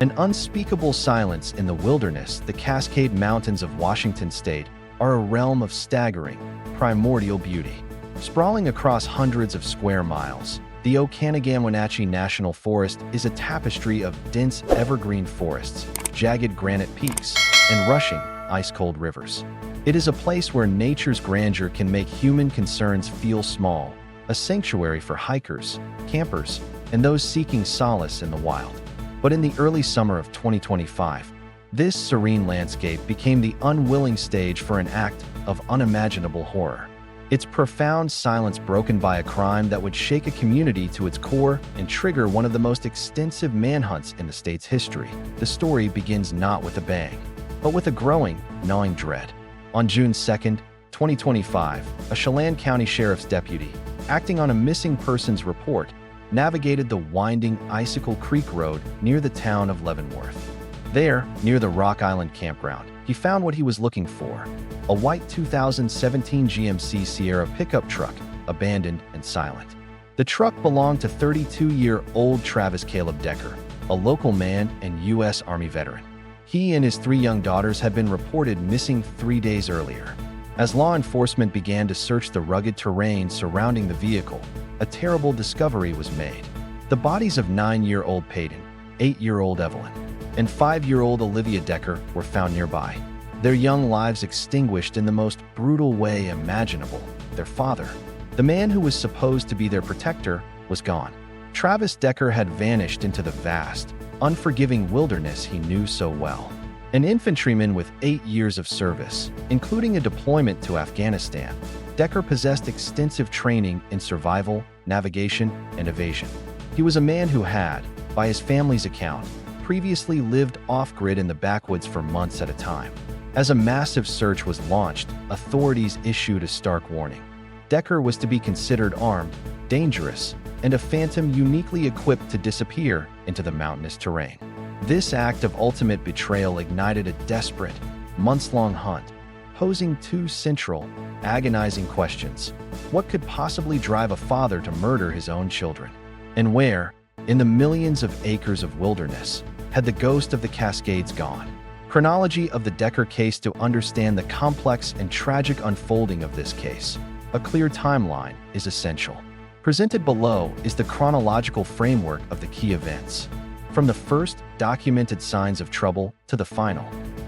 An unspeakable silence in the wilderness, the Cascade Mountains of Washington state, are a realm of staggering, primordial beauty. Sprawling across hundreds of square miles, the Okanagan-Wenatchee National Forest is a tapestry of dense evergreen forests, jagged granite peaks, and rushing, ice-cold rivers. It is a place where nature's grandeur can make human concerns feel small, a sanctuary for hikers, campers, and those seeking solace in the wild. But in the early summer of 2025, this serene landscape became the unwilling stage for an act of unimaginable horror. Its profound silence broken by a crime that would shake a community to its core and trigger one of the most extensive manhunts in the state's history. The story begins not with a bang, but with a growing, gnawing dread. On June 2nd, 2025, a Chelan County Sheriff's deputy, acting on a missing persons report, navigated the winding Icicle Creek Road near the town of Leavenworth. There, near the Rock Island Campground, he found what he was looking for: a white 2017 GMC Sierra pickup truck, abandoned and silent. The truck belonged to 32-year-old Travis Caleb Decker, a local man and U.S. Army veteran. He and his 3 young daughters had been reported missing 3 days earlier. As law enforcement began to search the rugged terrain surrounding the vehicle, a terrible discovery was made. The bodies of 9-year-old Paityn, 8-year-old Evelyn, and 5-year-old Olivia Decker were found nearby, their young lives extinguished in the most brutal way imaginable. Their father, the man who was supposed to be their protector, was gone. Travis Decker had vanished into the vast, unforgiving wilderness he knew so well. An infantryman with 8 years of service, including a deployment to Afghanistan, Decker possessed extensive training in survival, navigation, and evasion. He was a man who had, by his family's account, previously lived off-grid in the backwoods for months at a time. As a massive search was launched, authorities issued a stark warning. Decker was to be considered armed, dangerous, and a phantom uniquely equipped to disappear into the mountainous terrain. This act of ultimate betrayal ignited a desperate, months-long hunt, posing 2 central, agonizing questions. What could possibly drive a father to murder his own children? And where, in the millions of acres of wilderness, had the ghost of the Cascades gone? Chronology of the Decker case. To understand the complex and tragic unfolding of this case, a clear timeline is essential. Presented below is the chronological framework of the key events, from the first documented signs of trouble to the final,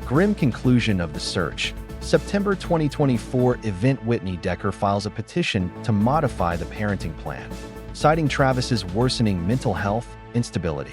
grim conclusion of the search. September 2024 event: Whitney Decker files a petition to modify the parenting plan, citing Travis's worsening mental health, instability,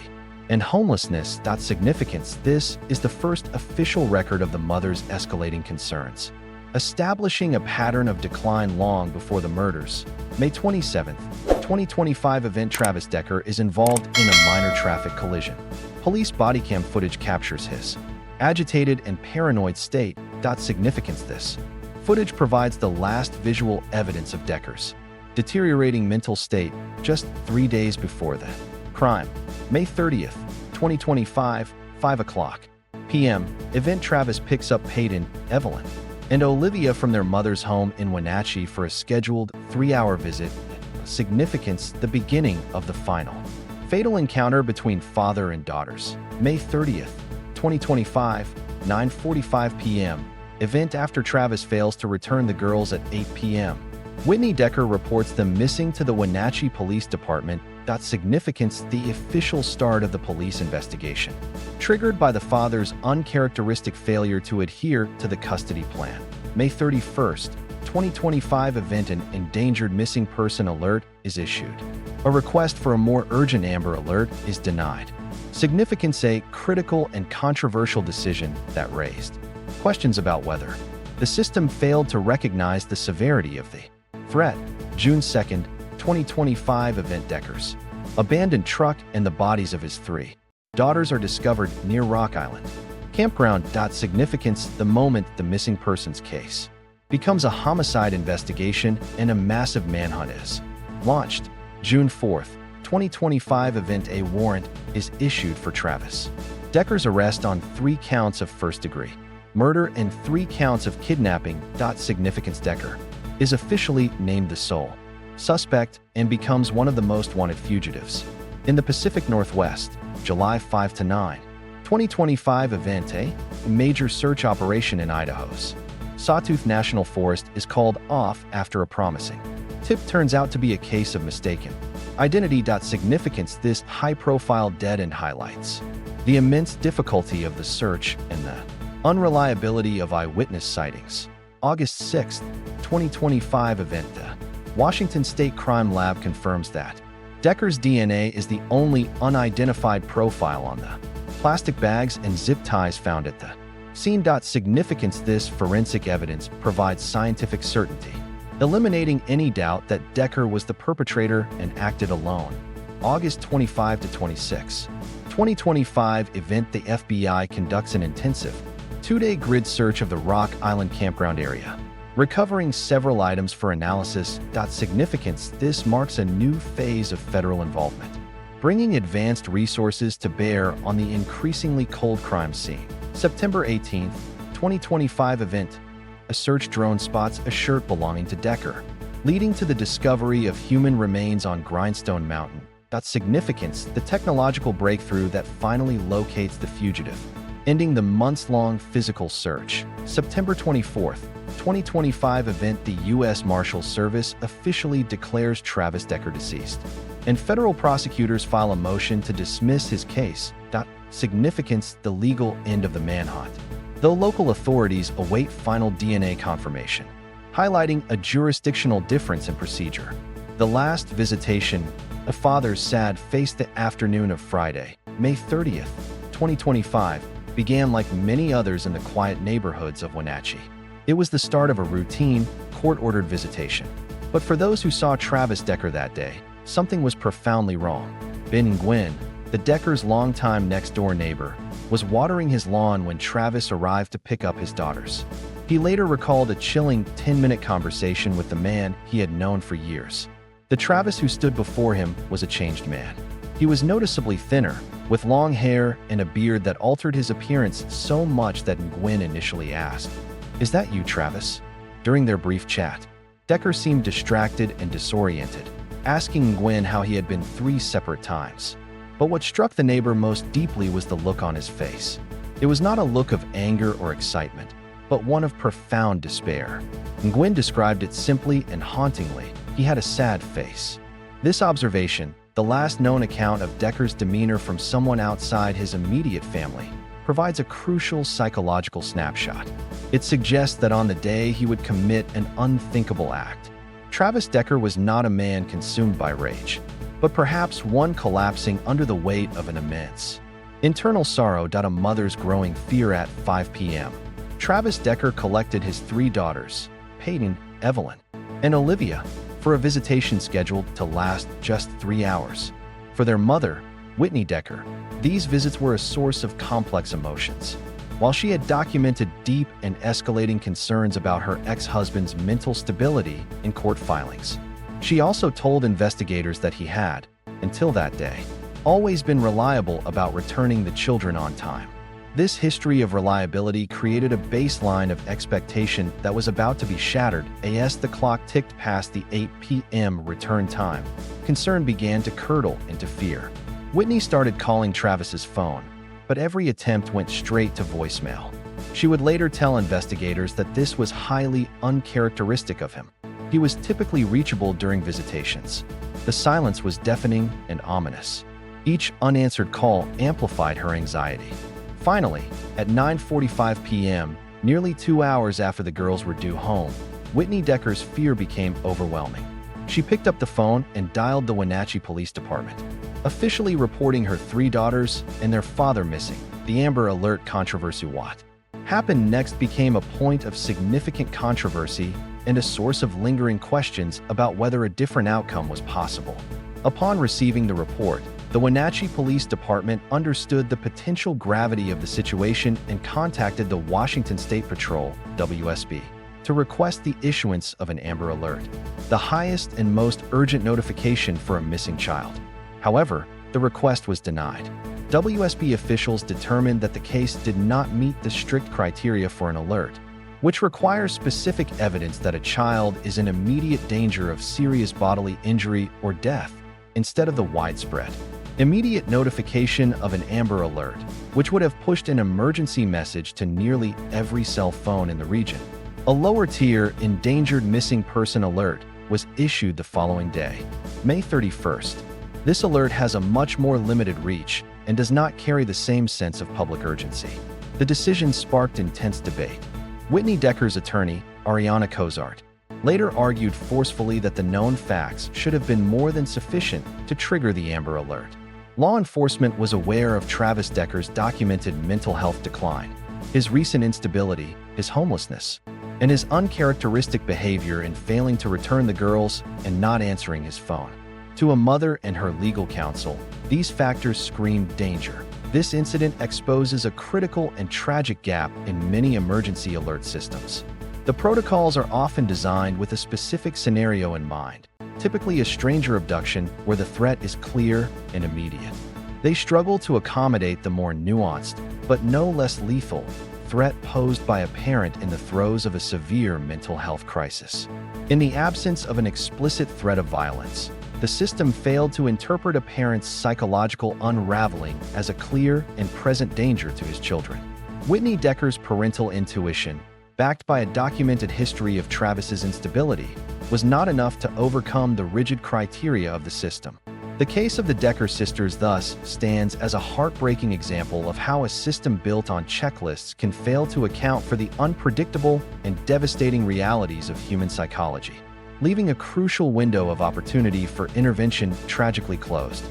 and homelessness. Significance: this is the first official record of the mother's escalating concerns, establishing a pattern of decline long before the murders. May 27, 2025 event: Travis Decker is involved in a minor traffic collision. Police body cam footage captures his agitated and paranoid state. Significance: this footage provides the last visual evidence of Decker's deteriorating mental state just 3 days before the crime. May 30th, 2025, 5:00 p.m. event: Travis picks up Paityn, Evelyn, and Olivia from their mother's home in Wenatchee for a scheduled 3-hour visit. Significance: the beginning of the final, fatal encounter between father and daughters. May 30th, 2025, 9:45 p.m. event: after Travis fails to return the girls at 8 p.m. Whitney Decker reports them missing to the Wenatchee Police Department. Significance: the official start of the police investigation, triggered by the father's uncharacteristic failure to adhere to the custody plan. May 31st, 2025 event: an endangered missing person alert is issued. A request for a more urgent Amber Alert is denied. Significance: a critical and controversial decision that raised questions about whether the system failed to recognize the severity of the threat. June 2nd, 2025 event: Decker's abandoned truck and the bodies of his 3 daughters are discovered near Rock Island Campground. Significance: the moment the missing persons case becomes a homicide investigation and a massive manhunt is launched. June 4th, 2025 event: a warrant is issued for Travis Decker's arrest on 3 counts of first-degree murder and 3 counts of kidnapping. Significance: Decker is officially named the sole suspect and becomes one of the most wanted fugitives in the Pacific Northwest. July 5 to 9, 2025 event, a major search operation in Idaho's Sawtooth National Forest is called off after a promising tip turns out to be a case of mistaken identity. Significance: this high-profile dead end highlights the immense difficulty of the search and the unreliability of eyewitness sightings. August 6, 2025 event, the Washington State Crime Lab confirms that Decker's DNA is the only unidentified profile on the plastic bags and zip ties found at the scene. Significance: this forensic evidence provides scientific certainty, eliminating any doubt that Decker was the perpetrator and acted alone. August 25 to 26, 2025 event, the FBI conducts an intensive two-day grid search of the Rock Island Campground area, recovering several items for analysis. Significance: this marks a new phase of federal involvement, bringing advanced resources to bear on the increasingly cold crime scene. September 18, 2025 event, a search drone spots a shirt belonging to Decker, leading to the discovery of human remains on Grindstone Mountain. Significance: the technological breakthrough that finally locates the fugitive, ending the months-long physical search. September 24, 2025 event, the U.S. Marshals Service officially declares Travis Decker deceased, and federal prosecutors file a motion to dismiss his case. Significance: the legal end of the manhunt, though local authorities await final DNA confirmation, highlighting a jurisdictional difference in procedure. The last visitation: a father's sad face. The afternoon of Friday, May 30th, 2025, began like many others in the quiet neighborhoods of Wenatchee. It was the start of a routine, court-ordered visitation. But for those who saw Travis Decker that day, something was profoundly wrong. Ben Gwynn, the Deckers' longtime next-door neighbor, was watering his lawn when Travis arrived to pick up his daughters. He later recalled a chilling 10-minute conversation with the man he had known for years. The Travis who stood before him was a changed man. He was noticeably thinner, with long hair and a beard that altered his appearance so much that Gwynn initially asked, "Is that you, Travis?" During their brief chat, Decker seemed distracted and disoriented, asking Gwynn how he had been 3 separate times. But what struck the neighbor most deeply was the look on his face. It was not a look of anger or excitement, but one of profound despair. Gwynn described it simply and hauntingly: he had a sad face. This observation, the last known account of Decker's demeanor from someone outside his immediate family, provides a crucial psychological snapshot. It suggests that on the day he would commit an unthinkable act, Travis Decker was not a man consumed by rage, but perhaps one collapsing under the weight of an immense internal sorrow. A mother's growing fear. At 5 p.m., Travis Decker collected his 3 daughters, Paityn, Evelyn, and Olivia, for a visitation scheduled to last just 3 hours. For their mother, Whitney Decker, these visits were a source of complex emotions. While she had documented deep and escalating concerns about her ex-husband's mental stability in court filings, she also told investigators that he had, until that day, always been reliable about returning the children on time. This history of reliability created a baseline of expectation that was about to be shattered as the clock ticked past the 8 p.m. return time. Concern began to curdle into fear. Whitney started calling Travis's phone, but every attempt went straight to voicemail. She would later tell investigators that this was highly uncharacteristic of him. He was typically reachable during visitations. The silence was deafening and ominous. Each unanswered call amplified her anxiety. Finally, at 9:45 p.m., nearly 2 hours after the girls were due home, Whitney Decker's fear became overwhelming. She picked up the phone and dialed the Wenatchee Police Department, officially reporting her 3 daughters and their father missing. The Amber Alert controversy. What happened next became a point of significant controversy and a source of lingering questions about whether a different outcome was possible. Upon receiving the report, the Wenatchee Police Department understood the potential gravity of the situation and contacted the Washington State Patrol, WSB, to request the issuance of an Amber Alert, the highest and most urgent notification for a missing child. However, the request was denied. WSB officials determined that the case did not meet the strict criteria for an alert, which requires specific evidence that a child is in immediate danger of serious bodily injury or death, instead of the widespread Immediate notification of an Amber Alert, which would have pushed an emergency message to nearly every cell phone in the region. A lower-tier Endangered Missing Person Alert was issued the following day, May 31st. This alert has a much more limited reach and does not carry the same sense of public urgency. The decision sparked intense debate. Whitney Decker's attorney, Ariana Cozart, later argued forcefully that the known facts should have been more than sufficient to trigger the Amber Alert. Law enforcement was aware of Travis Decker's documented mental health decline, his recent instability, his homelessness, and his uncharacteristic behavior in failing to return the girls and not answering his phone. To a mother and her legal counsel, these factors screamed danger. This incident exposes a critical and tragic gap in many emergency alert systems. The protocols are often designed with a specific scenario in mind, typically a stranger abduction where the threat is clear and immediate. They struggle to accommodate the more nuanced, but no less lethal, threat posed by a parent in the throes of a severe mental health crisis. In the absence of an explicit threat of violence, the system failed to interpret a parent's psychological unraveling as a clear and present danger to his children. Whitney Decker's parental intuition, backed by a documented history of Travis's instability, was not enough to overcome the rigid criteria of the system. The case of the Decker sisters thus stands as a heartbreaking example of how a system built on checklists can fail to account for the unpredictable and devastating realities of human psychology, leaving a crucial window of opportunity for intervention tragically closed.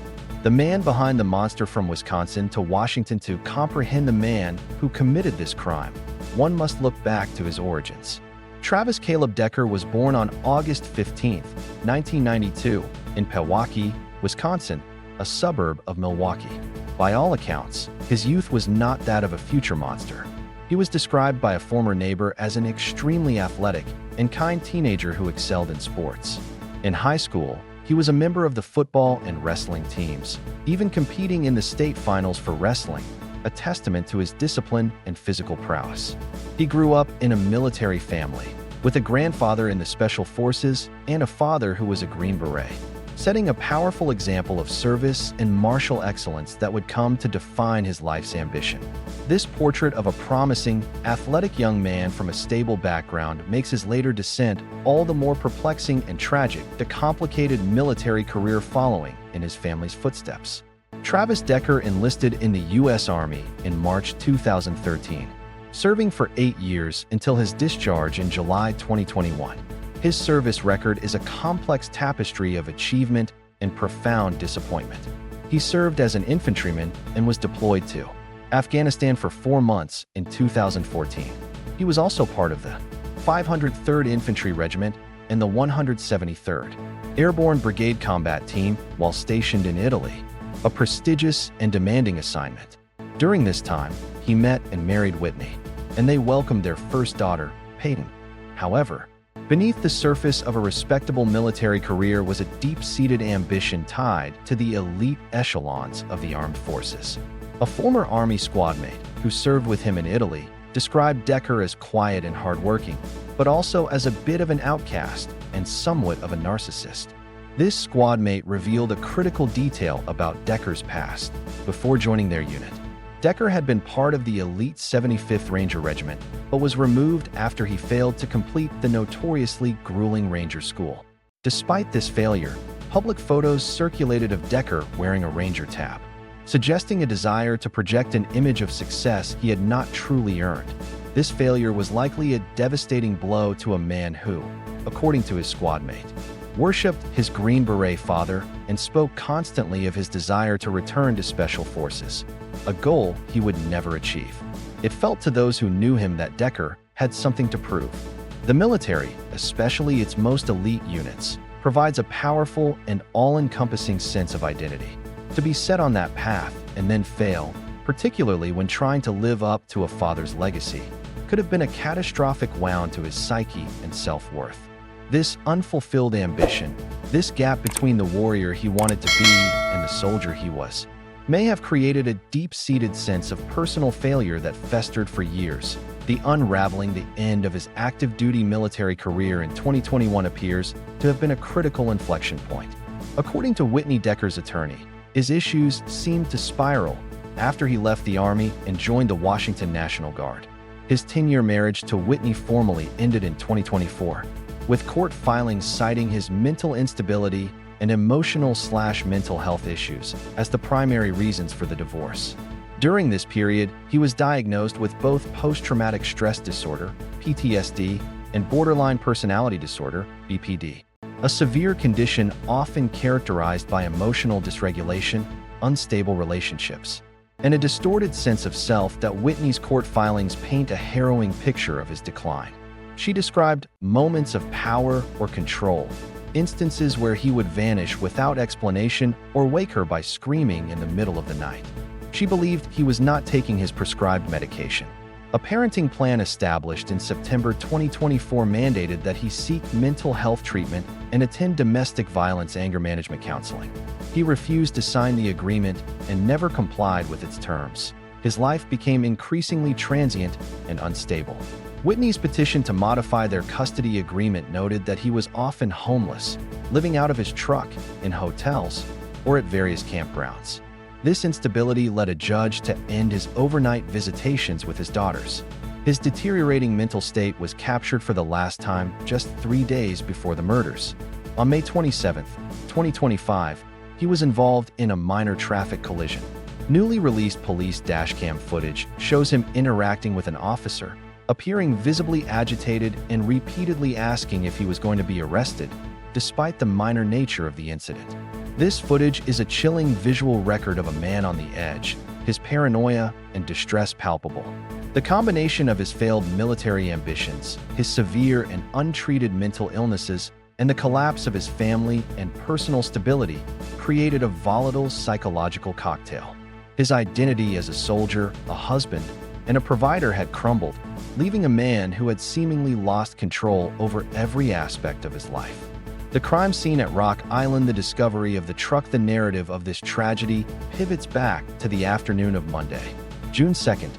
The man behind the monster from Wisconsin to Washington. To comprehend the man who committed this crime, one must look back to his origins. Travis Caleb Decker was born on August 15, 1992, in Pewaukee, Wisconsin, a suburb of Milwaukee. By all accounts, his youth was not that of a future monster. He was described by a former neighbor as an extremely athletic and kind teenager who excelled in sports. In high school, he was a member of the football and wrestling teams, even competing in the state finals for wrestling, a testament to his discipline and physical prowess. He grew up in a military family, with a grandfather in the Special Forces and a father who was a Green Beret, setting a powerful example of service and martial excellence that would come to define his life's ambition. This portrait of a promising, athletic young man from a stable background makes his later descent all the more perplexing and tragic, the complicated military career following in his family's footsteps. Travis Decker enlisted in the U.S. Army in March 2013, serving for 8 years until his discharge in July 2021. His service record is a complex tapestry of achievement and profound disappointment. He served as an infantryman and was deployed to Afghanistan for 4 months in 2014. He was also part of the 503rd Infantry Regiment and the 173rd Airborne Brigade Combat Team while stationed in Italy, a prestigious and demanding assignment. During this time, he met and married Whitney, and they welcomed their first daughter, Paityn. However, beneath the surface of a respectable military career was a deep-seated ambition tied to the elite echelons of the armed forces. A former Army squadmate who served with him in Italy described Decker as quiet and hardworking, but also as a bit of an outcast and somewhat of a narcissist. This squadmate revealed a critical detail about Decker's past. Before joining their unit, Decker had been part of the elite 75th Ranger Regiment, but was removed after he failed to complete the notoriously grueling Ranger School. Despite this failure, public photos circulated of Decker wearing a Ranger tab, suggesting a desire to project an image of success he had not truly earned. This failure was likely a devastating blow to a man who, according to his squadmate, worshipped his Green Beret father and spoke constantly of his desire to return to Special Forces, a goal he would never achieve. It felt to those who knew him that Decker had something to prove. The military, especially its most elite units, provides a powerful and all-encompassing sense of identity. To be set on that path and then fail, particularly when trying to live up to a father's legacy, could have been a catastrophic wound to his psyche and self-worth. This unfulfilled ambition, this gap between the warrior he wanted to be and the soldier he was, may have created a deep-seated sense of personal failure that festered for years. The unraveling the end of his active duty military career in 2021 appears to have been a critical inflection point. According to Whitney Decker's attorney, His issues seemed to spiral after he left the Army and joined the Washington National Guard. His 10-year marriage to Whitney formally ended in 2024, with court filings citing his mental instability and emotional/mental health issues as the primary reasons for the divorce. During this period, he was diagnosed with both post-traumatic stress disorder, PTSD, and borderline personality disorder, BPD, a severe condition often characterized by emotional dysregulation, unstable relationships, and a distorted sense of self that Whitney's court filings paint a harrowing picture of his decline. She described moments of power or control, instances where he would vanish without explanation or wake her by screaming in the middle of the night. She believed he was not taking his prescribed medication. A parenting plan established in September 2024 mandated that he seek mental health treatment and attend domestic violence anger management counseling. He refused to sign the agreement and never complied with its terms. His life became increasingly transient and unstable. Whitney's petition to modify their custody agreement noted that he was often homeless, living out of his truck, in hotels, or at various campgrounds. This instability led a judge to end his overnight visitations with his daughters. His deteriorating mental state was captured for the last time just 3 days before the murders. On May 27, 2025, he was involved in a minor traffic collision. Newly released police dashcam footage shows him interacting with an officer, appearing visibly agitated and repeatedly asking if he was going to be arrested, despite the minor nature of the incident. This footage is a chilling visual record of a man on the edge, his paranoia and distress palpable. The combination of his failed military ambitions, his severe and untreated mental illnesses, and the collapse of his family and personal stability created a volatile psychological cocktail. His identity as a soldier, a husband, and a provider had crumbled, leaving a man who had seemingly lost control over every aspect of his life. The crime scene at Rock Island, the discovery of the truck. The narrative of this tragedy pivots back to the afternoon of Monday, June 2nd,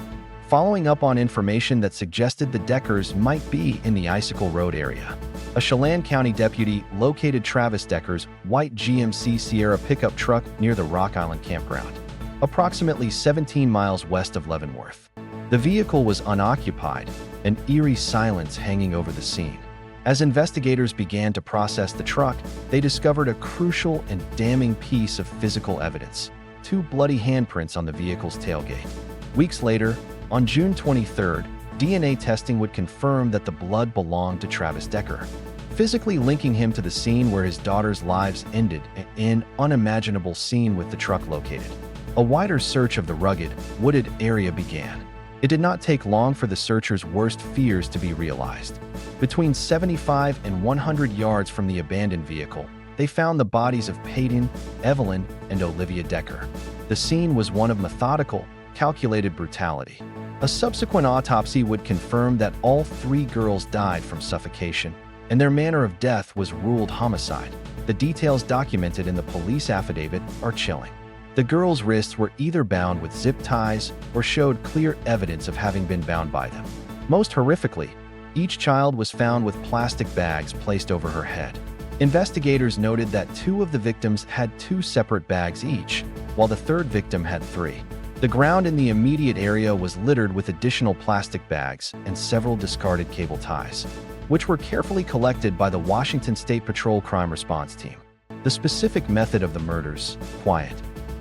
following up on information that suggested the Deckers might be in the Icicle Road area. A Chelan County deputy located Travis Decker's white GMC Sierra pickup truck near the Rock Island Campground, approximately 17 miles west of Leavenworth. The vehicle was unoccupied, an eerie silence hanging over the scene. As investigators began to process the truck, they discovered a crucial and damning piece of physical evidence: 2 bloody handprints on the vehicle's tailgate. Weeks later, on June 23rd, DNA testing would confirm that the blood belonged to Travis Decker, physically linking him to the scene where his daughter's lives ended, an unimaginable scene with the truck located. A wider search of the rugged, wooded area began. It did not take long for the searchers' worst fears to be realized. Between 75 and 100 yards from the abandoned vehicle, they found the bodies of Paityn, Evelyn, and Olivia Decker. The scene was one of methodical, calculated brutality. A subsequent autopsy would confirm that all 3 girls died from suffocation, and their manner of death was ruled homicide. The details documented in the police affidavit are chilling. The girls' wrists were either bound with zip ties or showed clear evidence of having been bound by them. Most horrifically, each child was found with plastic bags placed over her head. Investigators noted that 2 of the victims had 2 separate bags each, while the 3rd victim had 3. The ground in the immediate area was littered with additional plastic bags and several discarded cable ties, which were carefully collected by the Washington State Patrol Crime Response Team. The specific method of the murders, quiet,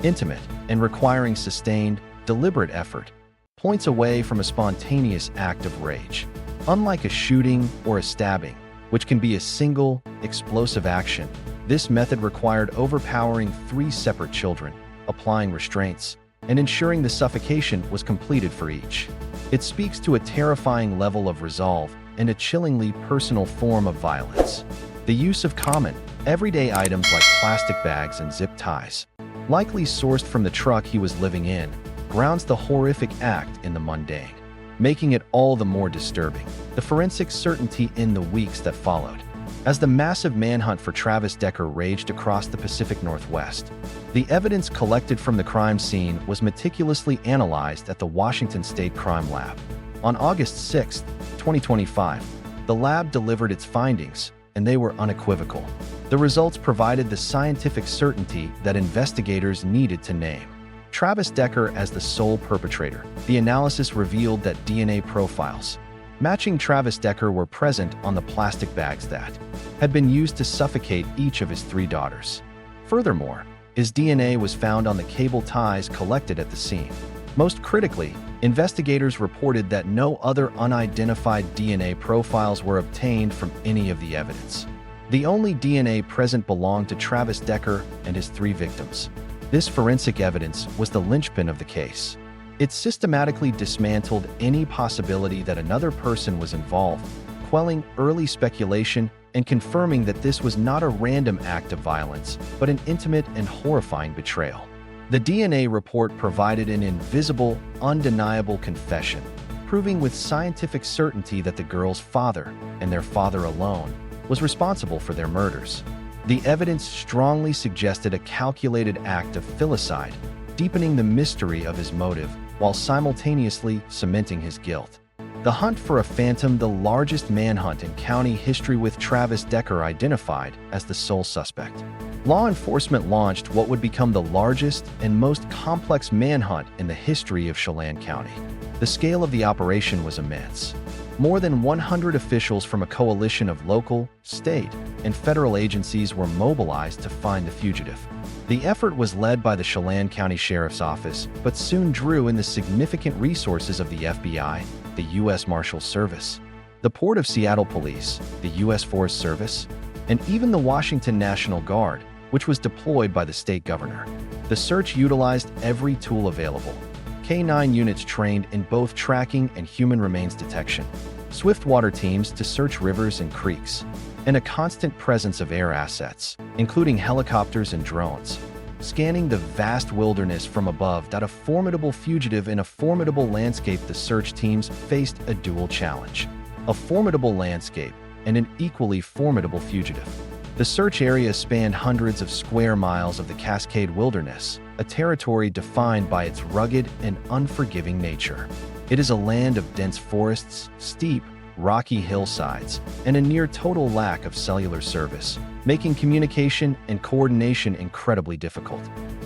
intimate, and requiring sustained, deliberate effort, points away from a spontaneous act of rage. Unlike a shooting or a stabbing, which can be a single, explosive action, this method required overpowering 3 separate children, applying restraints, and ensuring the suffocation was completed for each. It speaks to a terrifying level of resolve and a chillingly personal form of violence. The use of common, everyday items like plastic bags and zip ties, likely sourced from the truck he was living in, grounds the horrific act in the mundane, making it all the more disturbing. The forensic certainty in the weeks that followed. As the massive manhunt for Travis Decker raged across the Pacific Northwest, the evidence collected from the crime scene was meticulously analyzed at the Washington State Crime Lab. On August 6, 2025, the lab delivered its findings, and they were unequivocal. The results provided the scientific certainty that investigators needed to name Travis Decker as the sole perpetrator. The analysis revealed that DNA profiles matching Travis Decker were present on the plastic bags that had been used to suffocate each of his 3 daughters. Furthermore, his DNA was found on the cable ties collected at the scene. Most critically, investigators reported that no other unidentified DNA profiles were obtained from any of the evidence. The only DNA present belonged to Travis Decker and his 3 victims. This forensic evidence was the linchpin of the case. It systematically dismantled any possibility that another person was involved, quelling early speculation and confirming that this was not a random act of violence, but an intimate and horrifying betrayal. The DNA report provided an invisible, undeniable confession, proving with scientific certainty that the girls' father, and their father alone, was responsible for their murders. The evidence strongly suggested a calculated act of filicide, deepening the mystery of his motive while simultaneously cementing his guilt. The hunt for a phantom, the largest manhunt in county history, with Travis Decker identified as the sole suspect. Law enforcement launched what would become the largest and most complex manhunt in the history of Chelan County. The scale of the operation was immense. More than 100 officials from a coalition of local, state, and federal agencies were mobilized to find the fugitive. The effort was led by the Chelan County Sheriff's Office, but soon drew in the significant resources of the FBI, the U.S. Marshals Service, the Port of Seattle Police, the U.S. Forest Service, and even the Washington National Guard, which was deployed by the state governor. The search utilized every tool available. K-9 units trained in both tracking and human remains detection, swift water teams to search rivers and creeks, and a constant presence of air assets, including helicopters and drones, scanning the vast wilderness from above. A formidable fugitive in a formidable landscape. The search teams faced a dual challenge: a formidable landscape and an equally formidable fugitive. The search area spanned hundreds of square miles of the Cascade Wilderness, a territory defined by its rugged and unforgiving nature. It is a land of dense forests, steep, rocky hillsides, and a near-total lack of cellular service, making communication and coordination incredibly difficult.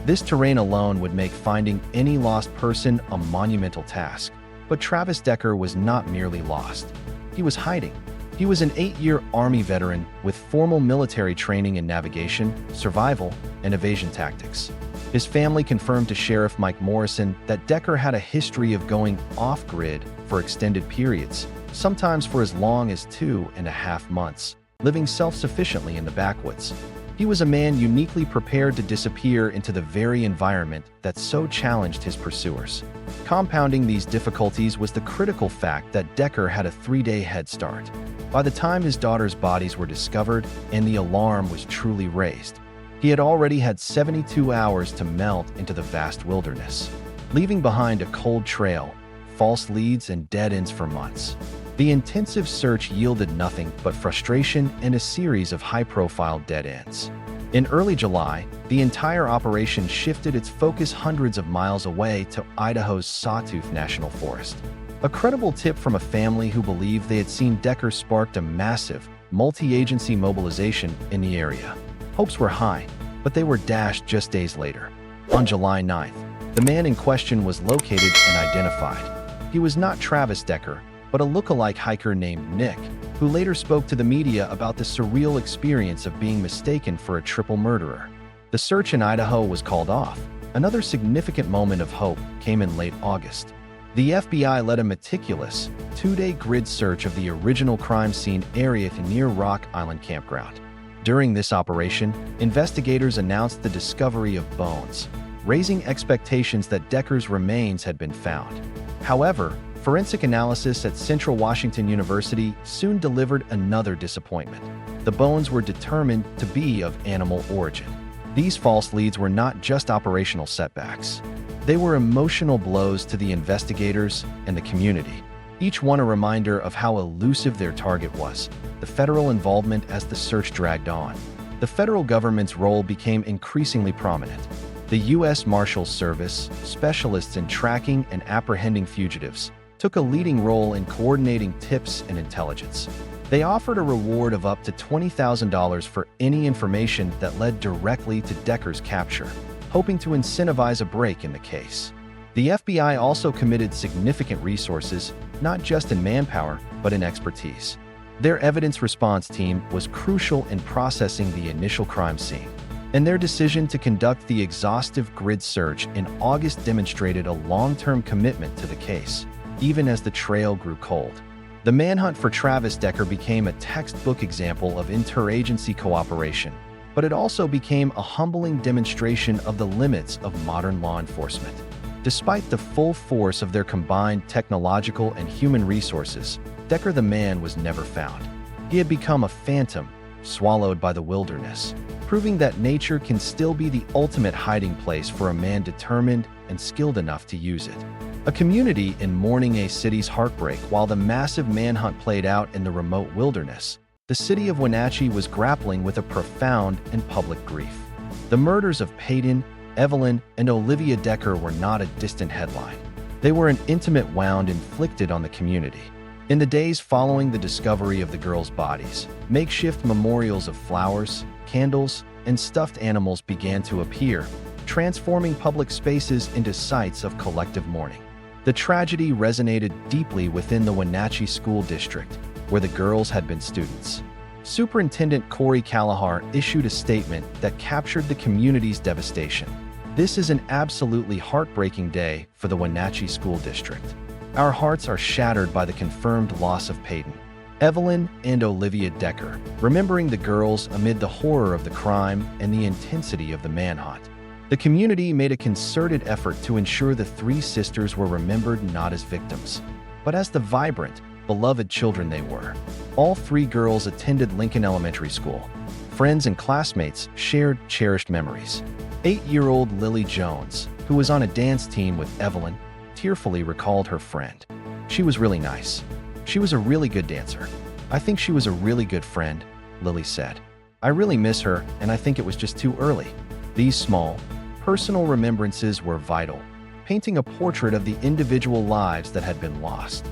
This terrain alone would make finding any lost person a monumental task. But Travis Decker was not merely lost. He was hiding. He was an 8-year Army veteran with formal military training in navigation, survival, and evasion tactics. His family confirmed to Sheriff Mike Morrison that Decker had a history of going off-grid for extended periods, sometimes for as long as 2.5 months, living self-sufficiently in the backwoods. He was a man uniquely prepared to disappear into the very environment that so challenged his pursuers. Compounding these difficulties was the critical fact that Decker had a 3-day head start. By the time his daughters' bodies were discovered and the alarm was truly raised, he had already had 72 hours to melt into the vast wilderness, leaving behind a cold trail, false leads, and dead ends for months. The intensive search yielded nothing but frustration and a series of high-profile dead ends. In early July, the entire operation shifted its focus hundreds of miles away to Idaho's Sawtooth National Forest. A credible tip from a family who believed they had seen Decker sparked a massive, multi-agency mobilization in the area. Hopes were high, but they were dashed just days later. On July 9th, the man in question was located and identified. He was not Travis Decker, but a look-alike hiker named Nick, who later spoke to the media about the surreal experience of being mistaken for a triple murderer. The search in Idaho was called off. Another significant moment of hope came in late August. The FBI led a meticulous, 2-day grid search of the original crime scene area near Rock Island Campground. During this operation, investigators announced the discovery of bones, raising expectations that Decker's remains had been found. However, forensic analysis at Central Washington University soon delivered another disappointment. The bones were determined to be of animal origin. These false leads were not just operational setbacks. They were emotional blows to the investigators and the community, each one a reminder of how elusive their target was. The federal involvement as the search dragged on. The federal government's role became increasingly prominent. The U.S. Marshals Service, specialists in tracking and apprehending fugitives, took a leading role in coordinating tips and intelligence. They offered a reward of up to $20,000 for any information that led directly to Decker's capture, hoping to incentivize a break in the case. The FBI also committed significant resources, not just in manpower, but in expertise. Their evidence response team was crucial in processing the initial crime scene, and their decision to conduct the exhaustive grid search in August demonstrated a long-term commitment to the case, even as the trail grew cold. The manhunt for Travis Decker became a textbook example of interagency cooperation, but it also became a humbling demonstration of the limits of modern law enforcement. Despite the full force of their combined technological and human resources, Decker the man was never found. He had become a phantom, swallowed by the wilderness, proving that nature can still be the ultimate hiding place for a man determined and skilled enough to use it. A community in mourning a city's heartbreak while the massive manhunt played out in the remote wilderness, the city of Wenatchee was grappling with a profound and public grief. The murders of Paityn, Evelyn, and Olivia Decker were not a distant headline. They were an intimate wound inflicted on the community. In the days following the discovery of the girls' bodies, makeshift memorials of flowers, candles, and stuffed animals began to appear, transforming public spaces into sites of collective mourning. The tragedy resonated deeply within the Wenatchee School District, where the girls had been students. Superintendent Corey Callahar issued a statement that captured the community's devastation. "This is an absolutely heartbreaking day for the Wenatchee School District. Our hearts are shattered by the confirmed loss of Paityn, Evelyn, and Olivia Decker, remembering the girls amid the horror of the crime and the intensity of the manhunt. The community made a concerted effort to ensure the three sisters were remembered not as victims, but as the vibrant, beloved children they were. All three girls attended Lincoln Elementary School. Friends and classmates shared cherished memories. 8-year-old Lily Jones, who was on a dance team with Evelyn, tearfully recalled her friend. "She was really nice. She was a really good dancer. I think she was a really good friend," Lily said. "I really miss her, and I think it was just too early." These small, personal remembrances were vital, painting a portrait of the individual lives that had been lost.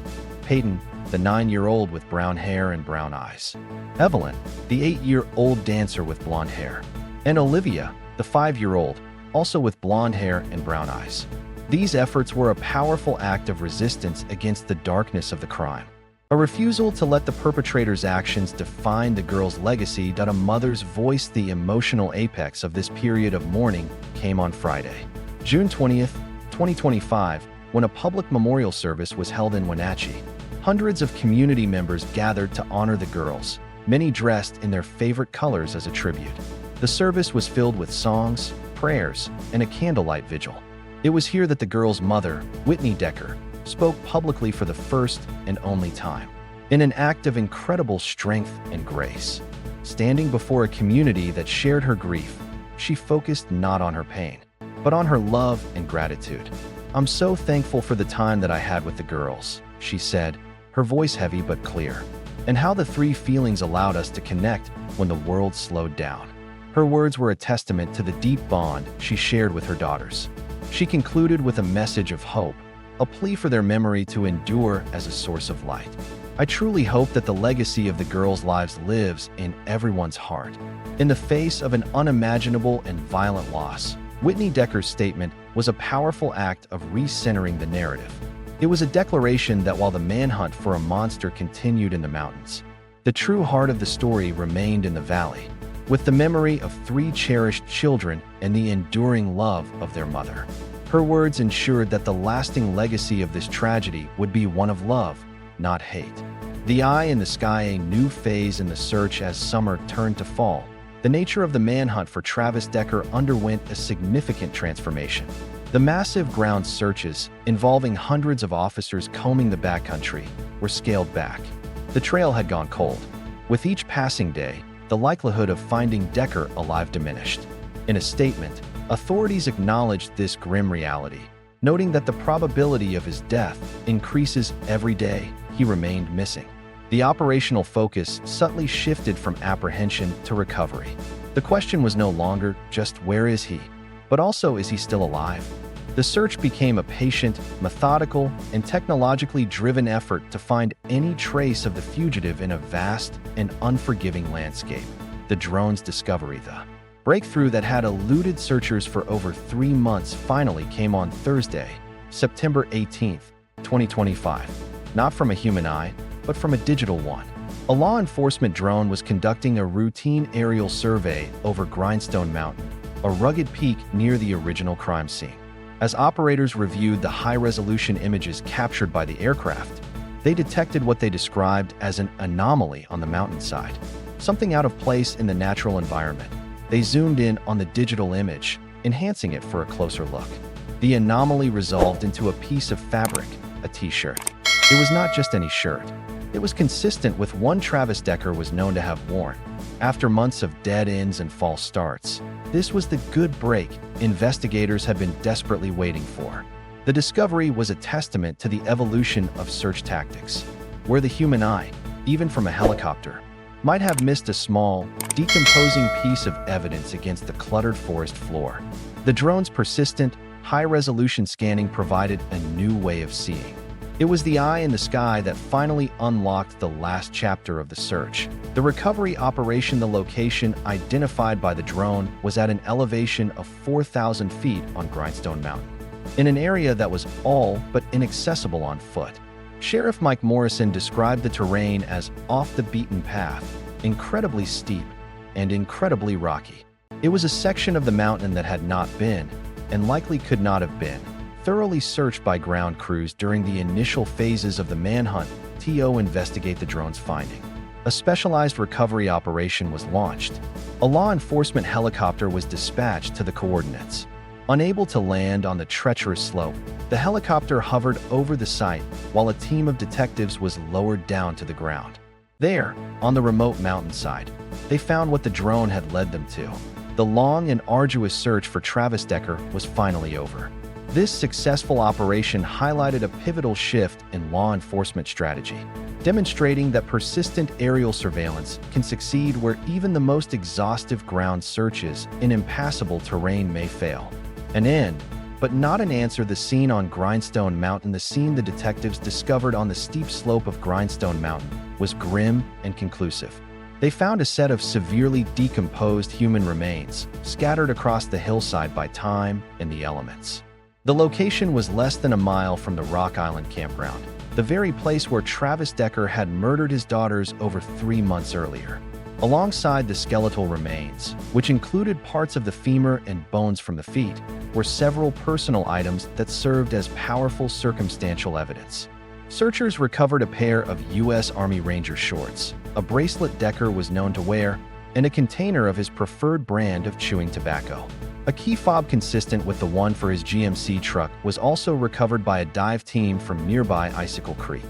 Paityn, the 9-year-old with brown hair and brown eyes. Evelyn, the 8-year-old dancer with blonde hair. And Olivia, the 5-year-old, also with blonde hair and brown eyes. These efforts were a powerful act of resistance against the darkness of the crime. A refusal to let the perpetrator's actions define the girl's legacy. A mother's voice, the emotional apex of this period of mourning, came on Friday, June 20th, 2025, when a public memorial service was held in Wenatchee. Hundreds of community members gathered to honor the girls, many dressed in their favorite colors as a tribute. The service was filled with songs, prayers, and a candlelight vigil. It was here that the girl's mother, Whitney Decker, spoke publicly for the first and only time. In an act of incredible strength and grace, standing before a community that shared her grief, she focused not on her pain, but on her love and gratitude. "I'm so thankful for the time that I had with the girls," she said, her voice heavy but clear, "and how the three feelings allowed us to connect when the world slowed down." Her words were a testament to the deep bond she shared with her daughters. She concluded with a message of hope, a plea for their memory to endure as a source of light. "I truly hope that the legacy of the girls' lives lives in everyone's heart." In the face of an unimaginable and violent loss, Whitney Decker's statement was a powerful act of recentering the narrative. It was a declaration that while the manhunt for a monster continued in the mountains, the true heart of the story remained in the valley, with the memory of three cherished children and the enduring love of their mother. Her words ensured that the lasting legacy of this tragedy would be one of love, not hate. The eye in the sky, a new phase in the search as summer turned to fall. The nature of the manhunt for Travis Decker underwent a significant transformation. The massive ground searches, involving hundreds of officers combing the backcountry, were scaled back. The trail had gone cold. With each passing day, the likelihood of finding Decker alive diminished. In a statement, authorities acknowledged this grim reality, noting that the probability of his death increases every day he remained missing. The operational focus subtly shifted from apprehension to recovery. The question was no longer just where is he, but also is he still alive? The search became a patient, methodical, and technologically driven effort to find any trace of the fugitive in a vast and unforgiving landscape. The drone's discovery, the breakthrough that had eluded searchers for over 3 months, finally came on Thursday, September 18, 2025. Not from a human eye, but from a digital one. A law enforcement drone was conducting a routine aerial survey over Grindstone Mountain, a rugged peak near the original crime scene. As operators reviewed the high-resolution images captured by the aircraft, they detected what they described as an anomaly on the mountainside, something out of place in the natural environment. They zoomed in on the digital image, enhancing it for a closer look. The anomaly resolved into a piece of fabric, a t-shirt. It was not just any shirt. It was consistent with one Travis Decker was known to have worn. After months of dead ends and false starts, this was the good break investigators had been desperately waiting for. The discovery was a testament to the evolution of search tactics, where the human eye, even from a helicopter, might have missed a small, decomposing piece of evidence against the cluttered forest floor. The drone's persistent, high-resolution scanning provided a new way of seeing. It was the eye in the sky that finally unlocked the last chapter of the search. The recovery operation, the location identified by the drone, was at an elevation of 4,000 feet on Grindstone Mountain, in an area that was all but inaccessible on foot. Sheriff Mike Morrison described the terrain as off the beaten path, incredibly steep, and incredibly rocky. It was a section of the mountain that had not been, and likely could not have been, thoroughly searched by ground crews during the initial phases of the Manhunt to investigate the drone's finding. A specialized recovery operation was launched. A law enforcement helicopter was dispatched to the coordinates. Unable to land on the treacherous slope, the helicopter hovered over the site while a team of detectives was lowered down to the ground. There, on the remote mountainside, they found what the drone had led them to. The long and arduous search for Travis Decker was finally over. This successful operation highlighted a pivotal shift in law enforcement strategy, demonstrating that persistent aerial surveillance can succeed where even the most exhaustive ground searches in impassable terrain may fail. An end, but not an answer. The scene on Grindstone Mountain, the scene the detectives discovered on the steep slope of Grindstone Mountain, was grim and conclusive. They found a set of severely decomposed human remains scattered across the hillside by time and the elements. The location was less than a mile from the Rock Island Campground, the very place where Travis Decker had murdered his daughters over 3 months earlier. Alongside the skeletal remains, which included parts of the femur and bones from the feet, were several personal items that served as powerful circumstantial evidence. Searchers recovered a pair of U.S. Army Ranger shorts, a bracelet Decker was known to wear, and a container of his preferred brand of chewing tobacco. A key fob consistent with the one for his GMC truck was also recovered by a dive team from nearby Icicle Creek.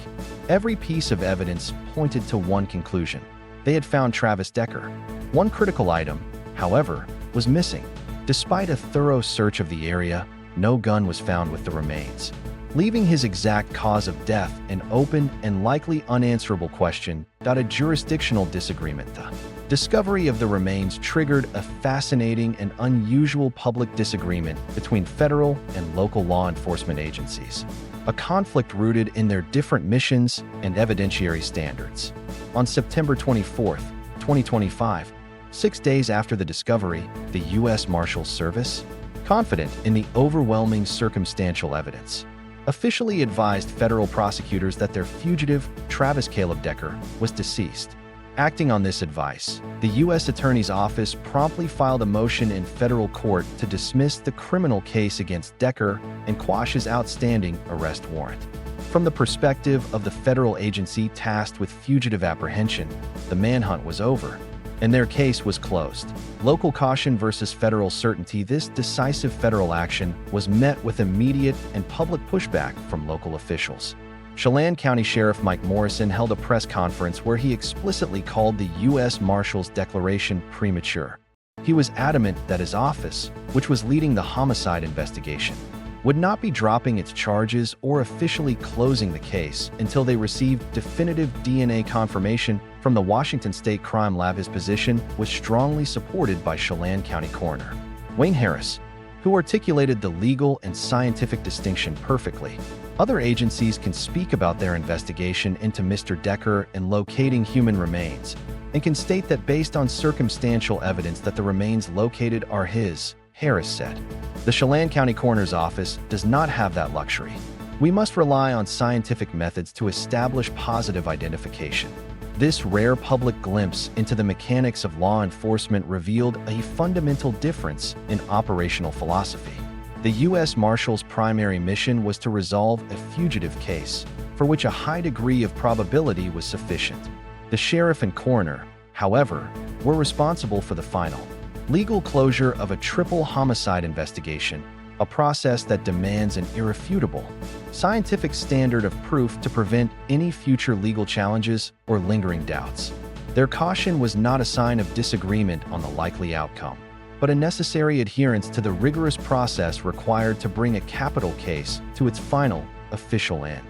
Every piece of evidence pointed to one conclusion: they had found Travis Decker. One critical item, however, was missing. Despite a thorough search of the area, no gun was found with the remains, leaving his exact cause of death an open and likely unanswerable question. A jurisdictional disagreement. The discovery of the remains triggered a fascinating and unusual public disagreement between federal and local law enforcement agencies, a conflict rooted in their different missions and evidentiary standards. On September 24, 2025, 6 days after the discovery, the U.S. Marshals Service, confident in the overwhelming circumstantial evidence, officially advised federal prosecutors that their fugitive, Travis Caleb Decker, was deceased. Acting on this advice, the U.S. Attorney's Office promptly filed a motion in federal court to dismiss the criminal case against Decker and quash his outstanding arrest warrant. From the perspective of the federal agency tasked with fugitive apprehension, the manhunt was over, and their case was closed. Local caution versus federal certainty. This decisive federal action was met with immediate and public pushback from local officials. Chelan County Sheriff Mike Morrison held a press conference where he explicitly called the U.S. Marshals' declaration premature. He was adamant that his office, which was leading the homicide investigation, would not be dropping its charges or officially closing the case until they received definitive DNA confirmation from the Washington State Crime Lab. His position was strongly supported by Chelan County Coroner Wayne Harris, who articulated the legal and scientific distinction perfectly. Other agencies can speak about their investigation into Mr. Decker in locating human remains, and can state that based on circumstantial evidence that the remains located are his, Harris said. The Chelan County Coroner's Office does not have that luxury. We must rely on scientific methods to establish positive identification. This rare public glimpse into the mechanics of law enforcement revealed a fundamental difference in operational philosophy. The U.S. Marshals' primary mission was to resolve a fugitive case, for which a high degree of probability was sufficient. The sheriff and coroner, however, were responsible for the final legal closure of a triple homicide investigation, a process that demands an irrefutable scientific standard of proof to prevent any future legal challenges or lingering doubts. Their caution was not a sign of disagreement on the likely outcome, but a necessary adherence to the rigorous process required to bring a capital case to its final, official end.